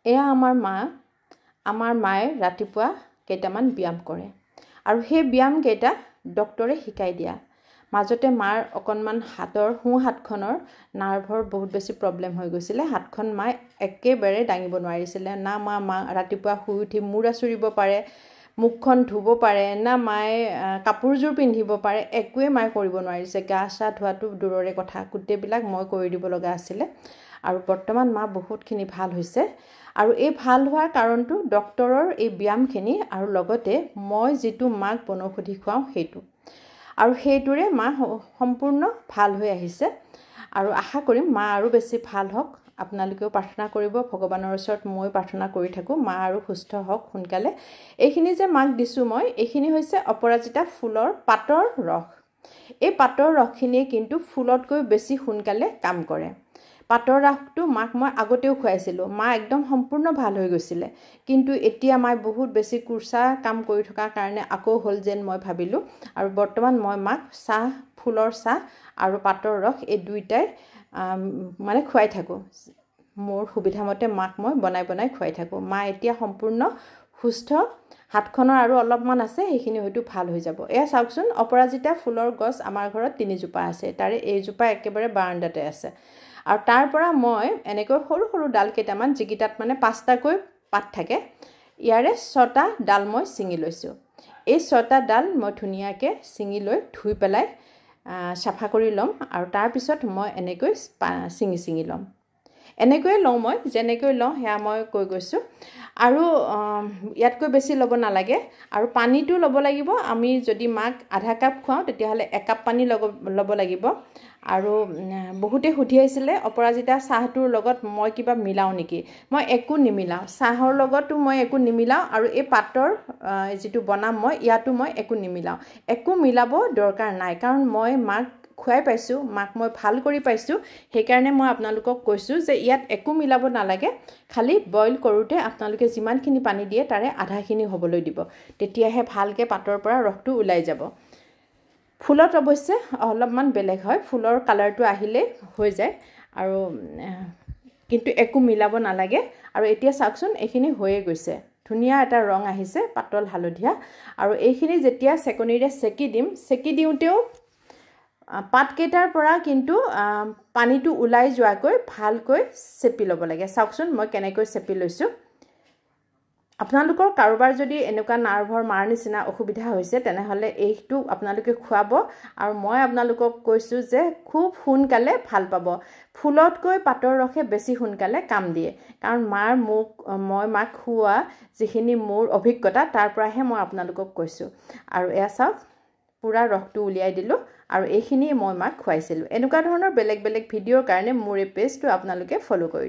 এয়া আমাৰ মায়ে ৰাতিপুৱা কেইটামান ব্যায়াম কৰে আৰু সেই ব্যায়াম কেইটা ডক্টৰে শিকাই দিয়া মাজতে মাৰ অকনমান সোঁ হাতখনৰ নাৰ্ভৰ বহুত বেছি প্ৰব্লেম হৈ গৈছিলে হাতখন মাই একেবাৰে দাঙিব নোৱাৰিছিলে না মা ৰাতিপুৱা শুই উঠি মূৰ আচুৰিব পাৰে মুখখন ধুব পাৰে না মায়ে কাপোৰযোৰ পিন্ধিব পাৰে একোৱে মায়ে কৰিব নোৱাৰিছে গা চা ধোৱাটো দূৰৰে কথা গোটেইবিলাক মই কৰি দিব লগা আছিলে আৰু বৰ্তমান মা বহুতখিনি ভাল হৈছে আৰু এই ভাল হোৱাৰ কাৰণটো ডক্টৰৰ এই ব্যায়ামখিনি আৰু লগতে মই যিটো মাক বনৌষধি খুৱাওঁ সেইটো আৰু সেইটোৰে মা সম্পূৰ্ণ ভাল হৈ আহিছে আৰু আশা কৰিম মা আৰু বেছি ভাল হওক আপোনালোকেও প্ৰাৰ্থনা কৰিব ভগৱানৰ ওচৰত মই প্ৰাৰ্থনা কৰি থাকোঁ মা আৰু সুস্থ হওক সোনকালে এইখিনি যে মাক দিছোঁ মই এইখিনি হৈছে অপৰাজিতা ফুলৰ পাতৰ ৰস এই পাতৰ ৰসখিনিয়ে কিন্তু ফুলতকৈ বেছি সোনকালে কাম কৰে পাতৰ ৰসটো মাক মই আগতেও খুৱাইছিলোঁ মা একদম সম্পূৰ্ণ ভাল হৈ গৈছিলে কিন্তু এতিয়া মাই বহুত বেছি কুৰ্চা কাম কৰি থকাৰ কাৰণে আকৌ হ'ল যেন মই ভাবিলোঁ আৰু বৰ্তমান মই মাক ফুলৰ চাহ আৰু পাতৰ ৰস এই দুইটাই মানে খুৱাই থাকোঁ মোৰ সুবিধামতে মাক মই বনাই খুৱাই থাকোঁ মা এতিয়া সম্পূৰ্ণ সুস্থ হাতখনৰ আৰু অলপমান আছে সেইখিনি হয়তো ভাল হৈ যাব এয়া চাওকচোন অপৰাজিতা ফুলৰ গছ আমাৰ ঘৰত 3 জোপা আছে তাৰে এইজোপা একেবাৰে বাৰান্দাতে আছে আৰু তাৰ পৰা মই এনেকৈ সৰু সৰু ডাল কেইটামান যিকিটাত মানে 5টাকৈ পাত থাকে ইয়াৰে 6টা ডাল মই ছিঙি লৈছোঁ এই 6টা ডাল মই ধুনীয়াকৈ ছিঙি লৈ ধুই পেলাই চাফা কৰি ল'ম আৰু তাৰ পিছত মই এনেকৈ ছিঙি ল'ম এনেকৈয়ে লওঁ মই যেনেকৈ লওঁ সেয়া মই কৈ গৈছোঁ আৰু ইয়াতকৈ বেছি ল'ব নালাগে আৰু পানীটো ল'ব লাগিব আমি যদি মাক আধা কাপ খুৱাওঁ তেতিয়াহ'লে 1 কাপ পানী ল'ব লাগিব আৰু বহুতে সুধি আছিলে অপৰাজিতা চাহটোৰ লগত মই কিবা মিলাওঁ নেকি মই একো নিমিলাওঁ চাহৰ লগতো মই একো নিমিলাওঁ আৰু এই পাতৰ যিটো বনাম মই ইয়াতো মই একো নিমিলাওঁ একো মিলাব দৰকাৰ নাই কাৰণ মই মাক খুৱাই পাইছোঁ মাক মই ভাল কৰি পাইছোঁ সেইকাৰণে মই আপোনালোকক কৈছোঁ যে ইয়াত একো মিলাব নালাগে খালি বইল কৰোঁতে আপোনালোকে যিমানখিনি পানী দিয়ে তাৰে আধাখিনি হ'বলৈ দিব তেতিয়াহে ভালকৈ পাতৰ পৰা ৰসটো ওলাই যাব ফুলত অৱশ্যে অলপমান বেলেগ হয় ফুলৰ কালাৰটো আহিলে হৈ যায় আৰু কিন্তু একো মিলাব নালাগে আৰু এতিয়া চাওকচোন এইখিনি হৈয়ে গৈছে ধুনীয়া এটা ৰং আহিছে পাতল হালধীয়া আৰু এইখিনি যেতিয়া চেকনিৰে চেকি দিওঁতেও পাতকেইটাৰ পৰা কিন্তু পানীটো ওলাই যোৱাকৈ ভালকৈ চেপি ল'ব লাগে চাওকচোন মই কেনেকৈ চেপি লৈছোঁ আপোনালোকৰ কাৰোবাৰ যদি এনেকুৱা নাৰ্ভৰ মাৰ নিচিনা অসুবিধা হৈছে তেনেহ'লে এইটো আপোনালোকে খুৱাব আৰু মই আপোনালোকক কৈছোঁ যে খুব সোনকালে ভাল পাব ফুলতকৈ পাতৰ ৰসে বেছি সোনকালে কাম দিয়ে কাৰণ মই মাক খুওৱা যিখিনি মোৰ অভিজ্ঞতা তাৰ পৰাহে মই আপোনালোকক কৈছোঁ আৰু এয়া চাওক পুৰা ৰসটো উলিয়াই দিলোঁ আৰু এইখিনি মই মাক খুৱাইছিলোঁ এনেকুৱা ধৰণৰ বেলেগ ভিডিঅ'ৰ কাৰণে মোৰ এই পেজটো আপোনালোকে ফ'ল' কৰি দিয়ক